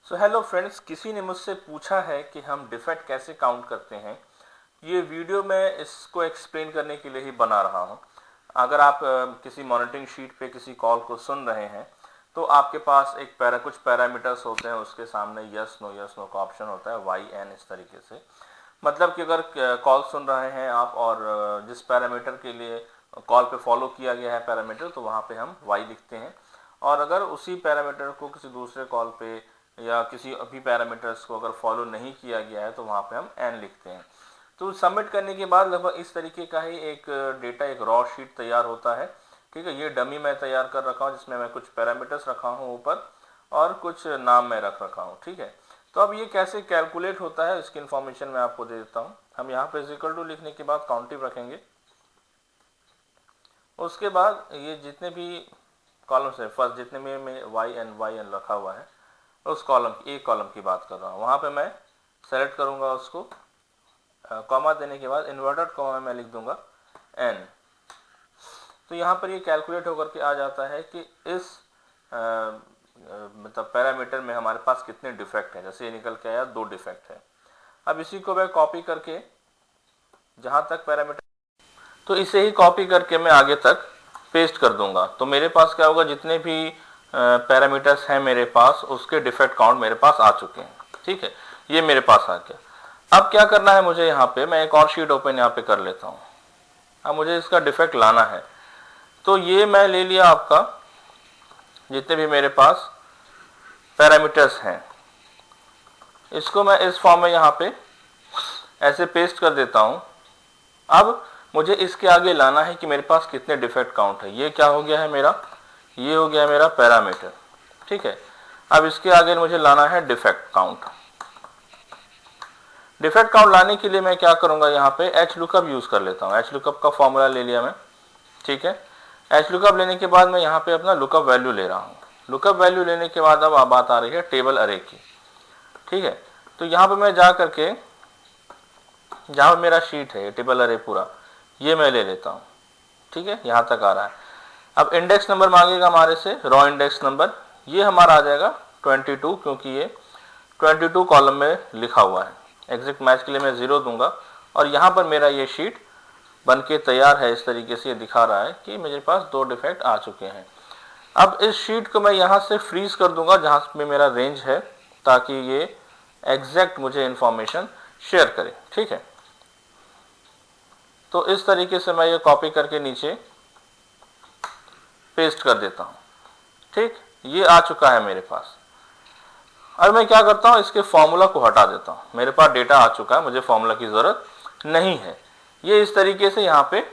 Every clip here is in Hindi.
सो हेलो फ्रेंड्स, किसी ने मुझसे पूछा है कि हम डिफेक्ट कैसे काउंट करते हैं। ये वीडियो मैं इसको एक्सप्लेन करने के लिए ही बना रहा हूँ। अगर आप किसी मॉनिटरिंग शीट पे किसी कॉल को सुन रहे हैं तो आपके पास कुछ पैरामीटर्स होते हैं, उसके सामने यस नो का ऑप्शन होता है, वाई एन इस तरीके से। मतलब कि अगर कॉल सुन रहे हैं आप और जिस पैरामीटर के लिए कॉल पे फॉलो किया गया है पैरामीटर, तो वहाँ पे हम वाई लिखते हैं। और अगर उसी पैरामीटर को किसी दूसरे कॉल पे या किसी अभी पैरामीटर्स को अगर फॉलो नहीं किया गया है तो वहाँ पे हम एन लिखते हैं। तो सबमिट करने के बाद लगभग इस तरीके का ही एक डेटा, एक रॉ शीट तैयार होता है। ठीक है, ये डमी मैं तैयार कर रखा हूँ जिसमें मैं कुछ पैरामीटर्स रखा हूँ ऊपर और कुछ नाम मैं रख रखा हूँ। ठीक है, तो अब ये कैसे कैलकुलेट होता है इसकी इन्फॉर्मेशन मैं आपको दे देता हूँ। हम यहाँ पे इक्वल टू लिखने के बाद काउंटिव रखेंगे। उसके बाद ये जितने भी कॉलम्स है, फर्स्ट जितने में वाई एन रखा हुआ है, उस कॉलम एक कॉलम की बात कर रहा हूँ, वहाँ पे मैं सेलेक्ट करूँगा उसको, कॉमा देने के बाद इन्वर्टेड कॉमा में मैं लिख दूंगा एन। तो यहाँ पर ये कैलकुलेट होकर के आ जाता है कि इस मतलब पैरामीटर में हमारे पास कितने डिफेक्ट हैं। जैसे ये निकल के आया 2 डिफेक्ट है। अब इसी को मैं कॉपी करके जहाँ तक पैरामीटर, तो इसे ही कॉपी करके मैं आगे तक पेस्ट कर दूंगा। तो मेरे पास क्या होगा, जितने भी पैरामीटर्स हैं मेरे पास उसके डिफेक्ट काउंट मेरे पास आ चुके हैं। ठीक है, ये मेरे पास आ गया। अब क्या करना है मुझे, यहाँ पे मैं एक और शीट ओपन यहाँ पे कर लेता हूँ। अब मुझे इसका डिफेक्ट लाना है, तो ये मैं ले लिया आपका जितने भी मेरे पास पैरामीटर्स हैं, इसको मैं इस फॉर्म में यहाँ पे ऐसे पेस्ट कर देता हूँ। अब मुझे इसके आगे लाना है कि मेरे पास कितने डिफेक्ट काउंट है। ये क्या हो गया है मेरा, ये हो गया मेरा पैरामीटर। ठीक है, अब इसके आगे मुझे लाना है डिफेक्ट काउंट। डिफेक्ट काउंट लाने के लिए मैं क्या करूंगा, यहाँ पे एच लुकअप यूज कर लेता हूँ। एच लुकअप का फॉर्मूला ले लिया मैं। ठीक है, एच लुकअप लेने के बाद मैं यहाँ पे अपना लुकअप वैल्यू ले रहा हूँ। लुकअप वैल्यू लेने के बाद अब बात आ रही है टेबल अरे की। ठीक है, तो यहाँ पे मैं जा करके जहाँ मेरा शीट है टेबल अरे पूरा, ये मैं ले लेता हूँ। ठीक है, यहाँ तक आ रहा है। अब इंडेक्स नंबर मांगेगा हमारे से, रॉ इंडेक्स नंबर, ये हमारा आ जाएगा 22, क्योंकि ये 22 कॉलम में लिखा हुआ है। एग्जैक्ट मैच के लिए मैं 0 दूंगा और यहाँ पर मेरा ये शीट बन के तैयार है। इस तरीके से ये दिखा रहा है कि मेरे पास 2 डिफेक्ट आ चुके हैं। अब इस शीट को मैं यहाँ से फ्रीज कर दूंगा जहाँ पे मेरा रेंज है, ताकि ये एग्जैक्ट मुझे इंफॉर्मेशन शेयर करे। ठीक है, तो इस तरीके से मैं ये कॉपी करके नीचे पेस्ट कर देता हूँ। ठीक, ये आ चुका है मेरे पास। अब मैं क्या करता हूँ, इसके फॉर्मूला को हटा देता हूँ। मेरे पास डेटा आ चुका है, मुझे फॉर्मूला की जरूरत नहीं है। ये इस तरीके से यहाँ पे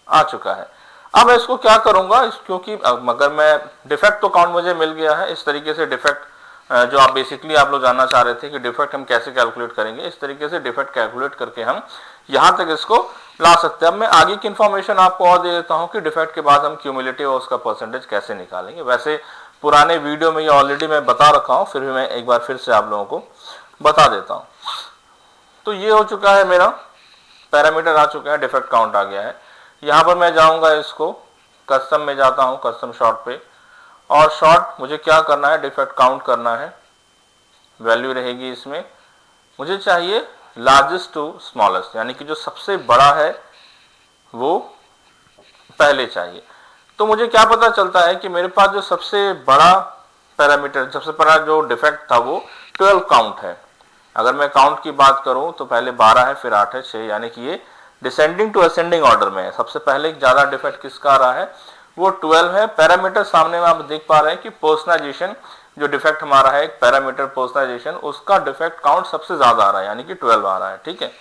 आ चुका है। अब मैं इसको क्या करूंगा, क्योंकि अगर मैं डिफेक्ट तो काउंट मुझे मिल गया है। इस तरीके से डिफेक्ट जो आप बेसिकली आप लोग जानना चाह रहे थे कि डिफेक्ट हम कैसे कैलकुलेट करेंगे, इस तरीके से डिफेक्ट कैलकुलेट करके हम यहाँ तक इसको ला सकते हैं। अब मैं आगे की इन्फॉर्मेशन आपको और दे देता हूँ कि डिफेक्ट के बाद हम क्यूमुलेटिव और उसका परसेंटेज कैसे निकालेंगे। वैसे पुराने वीडियो में ये ऑलरेडी मैं बता रखा हूँ, फिर भी मैं एक बार फिर से आप लोगों को बता देता हूँ। तो ये हो चुका है, मेरा पैरामीटर आ चुका है, डिफेक्ट काउंट आ गया है। यहाँ पर मैं जाऊँगा, इसको कस्टम में जाता हूँ, कस्टम शॉर्ट पे, और शॉर्ट मुझे क्या करना है, डिफेक्ट काउंट करना है। वैल्यू रहेगी इसमें, मुझे चाहिए लार्जेस्ट टू स्मॉलेस्ट, यानी कि जो सबसे बड़ा है वो पहले चाहिए। तो मुझे क्या पता चलता है कि मेरे पास जो सबसे बड़ा पैरामीटर, सबसे बड़ा जो डिफेक्ट था वो 12 काउंट है। अगर मैं काउंट की बात करूं तो पहले 12 है, फिर 8 है, 6, यानी कि ये डिसेंडिंग टू असेंडिंग ऑर्डर में है। सबसे पहले ज्यादा डिफेक्ट किसका आ रहा है, वो 12 है। पैरामीटर सामने में आप देख पा रहे हैं कि पर्सनलाइजेशन जो डिफेक्ट हमारा है, एक पैरामीटर पर्सनलाइजेशन, उसका डिफेक्ट काउंट सबसे ज्यादा आ रहा है, यानी कि 12 आ रहा है। ठीक है,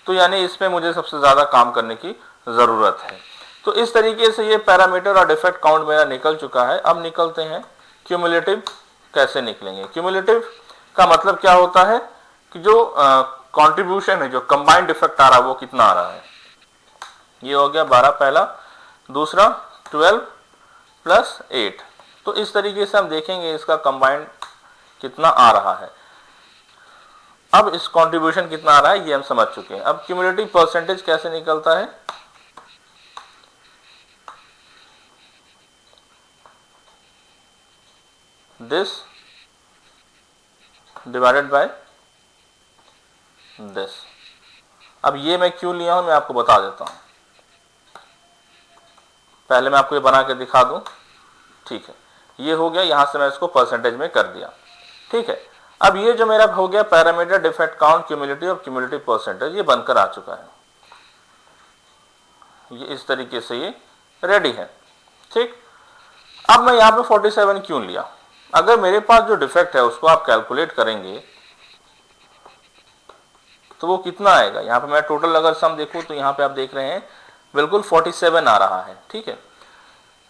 तो यानी इसमें मुझे सबसे ज्यादा काम करने की जरूरत है। तो इस तरीके से ये पैरामीटर और डिफेक्ट काउंट मेरा निकल चुका है। अब निकलते हैं क्यूमुलेटिव कैसे निकलेंगे। क्यूमुलेटिव का मतलब क्या होता है कि जो कंट्रीब्यूशन है, जो कंबाइंड डिफेक्ट आ रहा है वो कितना आ रहा है। ये हो गया 12 पहला, दूसरा 12 प्लस 8। तो इस तरीके से हम देखेंगे इसका कंबाइंड कितना आ रहा है। अब इस कंट्रीब्यूशन कितना आ रहा है ये हम समझ चुके हैं। अब क्यूमुलेटिव परसेंटेज कैसे निकलता है, दिस डिवाइडेड बाय दिस। अब ये मैं क्यों लिया हूं मैं आपको बता देता हूं, पहले मैं आपको ये बना के दिखा दूं। ठीक है, ये हो गया, यहां से मैं इसको परसेंटेज में कर दिया। ठीक है, अब ये जो मेरा हो गया पैरामीटर डिफेक्ट काउंट क्यूमुलेटिव और क्यूमुलेटिव परसेंटेज, ये बनकर आ चुका है। ये इस तरीके से ये रेडी है। ठीक, अब मैं यहां पे 47 क्यों लिया? अगर मेरे पास जो डिफेक्ट है उसको आप कैलकुलेट करेंगे तो वो कितना आएगा। यहां पे मैं टोटल अगर सम देखूं तो यहां पे आप देख रहे हैं बिल्कुल 47 आ रहा है। ठीक है,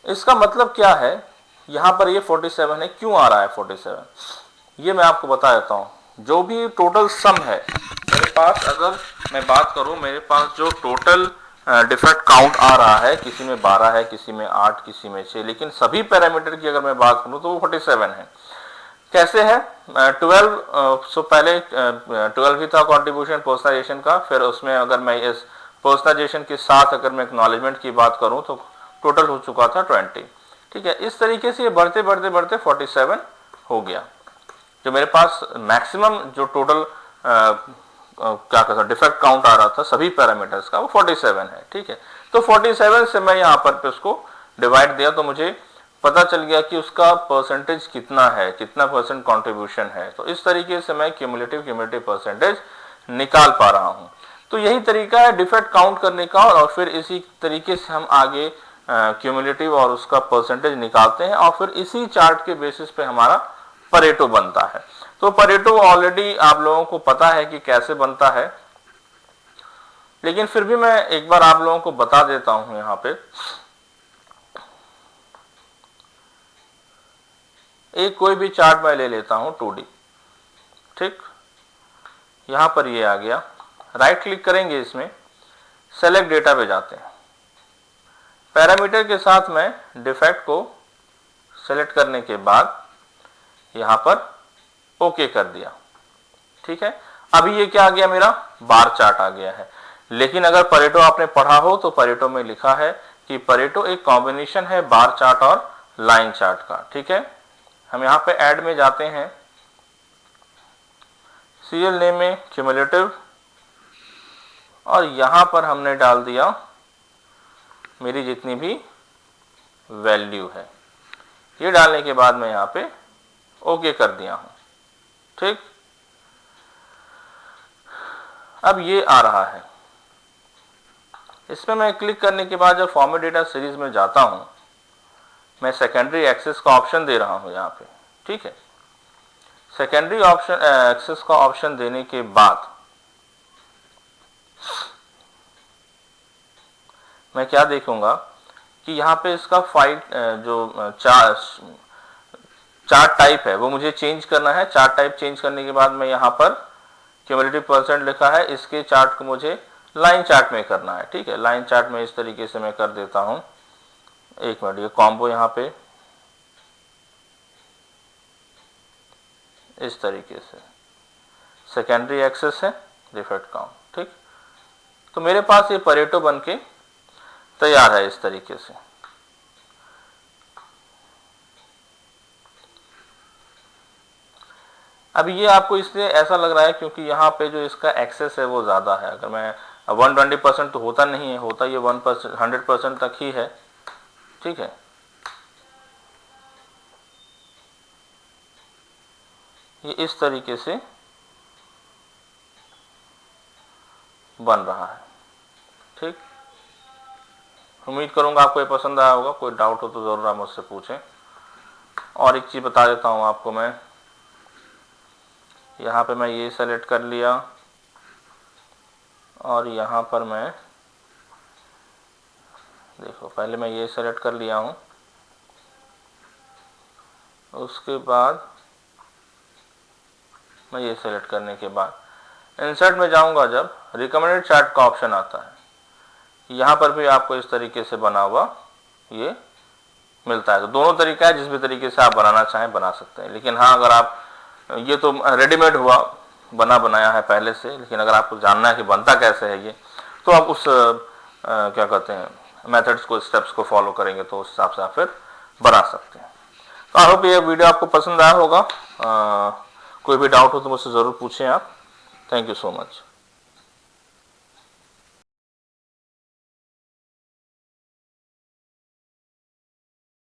इसका मतलब क्या है, यहां पर ये 47 है, क्यों आ रहा है 47 ये मैं आपको बता देता हूं। जो भी टोटल सम है मेरे पास, अगर मैं बात करूं, मेरे पास जो टोटल डिफेक्ट काउंट आ रहा है, किसी में 12 है, किसी में 8, किसी में 6, लेकिन सभी पैरामीटर की अगर मैं बात करूं तो वो 47 है। कैसे है? 12 सो पहले 12 ही था कंट्रीब्यूशन पर्सनलाइजेशन का, फिर उसमें अगर मैं इस पर्सनलाइजेशन के साथ अगर मैं एक्नॉलेजमेंट की बात करूं तो टोटल हो चुका था 20। ठीक है, इस तरीके से ये बढ़ते बढ़ते बढ़ते 47 हो गया। जो मेरे पास मैक्सिमम जो टोटल क्या कहता है डिफेक्ट काउंट आ रहा था सभी पैरामीटर्स का, वो 47 है। ठीक है, तो 47 से मैं यहाँ पर उसको डिवाइड दिया तो मुझे पता चल गया कि उसका परसेंटेज कितना है, कितना परसेंट कंट्रीब्यूशन है। तो इस तरीके से मैं क्यूमुलेटिव परसेंटेज निकाल पा रहा हूँ। तो यही तरीका है डिफेक्ट काउंट करने का, और फिर इसी तरीके से हम आगे क्यूमुलेटिव और उसका परसेंटेज निकालते हैं, और फिर इसी चार्ट के बेसिस पे हमारा परेटो बनता है। तो परेटो ऑलरेडी आप लोगों को पता है कि कैसे बनता है, लेकिन फिर भी मैं एक बार आप लोगों को बता देता हूं। यहां पे एक कोई भी चार्ट मैं ले लेता हूं 2D। ठीक, यहां पर ये आ गया, राइट क्लिक करेंगे, इसमें सेलेक्ट डेटा पे जाते हैं, पैरामीटर के साथ मैं डिफेक्ट को सेलेक्ट करने के बाद यहां पर ओके कर दिया। ठीक है, अभी ये क्या आ गया, मेरा बार चार्ट आ गया है। लेकिन अगर परेटो आपने पढ़ा हो तो परेटो में लिखा है कि परेटो एक कॉम्बिनेशन है बार चार्ट और लाइन चार्ट का। ठीक है, हम यहां पे ऐड में जाते हैं, सीरियल नेम में क्यूमुलेटिव, और यहां पर हमने डाल दिया मेरी जितनी भी वैल्यू है। ये डालने के बाद मैं यहां पे ओके कर दिया हूं। ठीक, अब ये आ रहा है, इसमें मैं क्लिक करने के बाद जब फॉर्मेट डेटा सीरीज में जाता हूं, मैं सेकेंडरी एक्सेस का ऑप्शन दे रहा हूं यहां पे। ठीक है, सेकेंडरी ऑप्शन एक्सेस का ऑप्शन देने के बाद मैं क्या देखूंगा कि यहां पे इसका फाइल जो चार्ट टाइप है वो मुझे चेंज करना है। चार्ट टाइप चेंज करने के बाद मैं यहां पर क्यूमुलेटिव परसेंट लिखा है, इसके चार्ट को मुझे लाइन चार्ट में करना है। ठीक है, लाइन चार्ट में इस तरीके से मैं कर देता हूं। एक मिनट, ये कॉम्बो यहां पे इस तरीके से सेकेंडरी एक्सेस है डिफेक्ट काउंट। ठीक, तो मेरे पास ये परेटो बन के तैयार है इस तरीके से। अब ये आपको इसलिए ऐसा लग रहा है क्योंकि यहाँ पे जो इसका एक्सेस है वो ज़्यादा है। अगर मैं 120% तो होता नहीं है, होता ये 1% 100% तक ही है। ठीक है, ये इस तरीके से बन रहा है। ठीक, उम्मीद करूंगा आपको ये पसंद आया होगा। कोई डाउट हो तो ज़रूर आप मुझसे पूछें। और एक चीज़ बता देता हूँ आपको मैं, यहाँ पे मैं ये सेलेक्ट कर लिया और यहाँ पर मैं देखो पहले मैं ये सेलेक्ट कर लिया हूँ, उसके बाद मैं ये सेलेक्ट करने के बाद इंसर्ट में जाऊँगा, जब रिकमेंडेड चार्ट का ऑप्शन आता है यहाँ पर भी आपको इस तरीके से बना हुआ ये मिलता है। तो दोनों तरीका है, जिस भी तरीके से आप बनाना चाहें बना सकते हैं। लेकिन हाँ, अगर आप ये तो रेडीमेड हुआ, बना बनाया है पहले से, लेकिन अगर आपको जानना है कि बनता कैसे है ये, तो आप उस क्या कहते हैं मेथड्स को, स्टेप्स को फॉलो करेंगे तो उस हिसाब से आप फिर बना सकते हैं। तो आई होप ये वीडियो आपको पसंद आया होगा। कोई भी डाउट हो तो मुझसे ज़रूर पूछें आप। Thank you so much.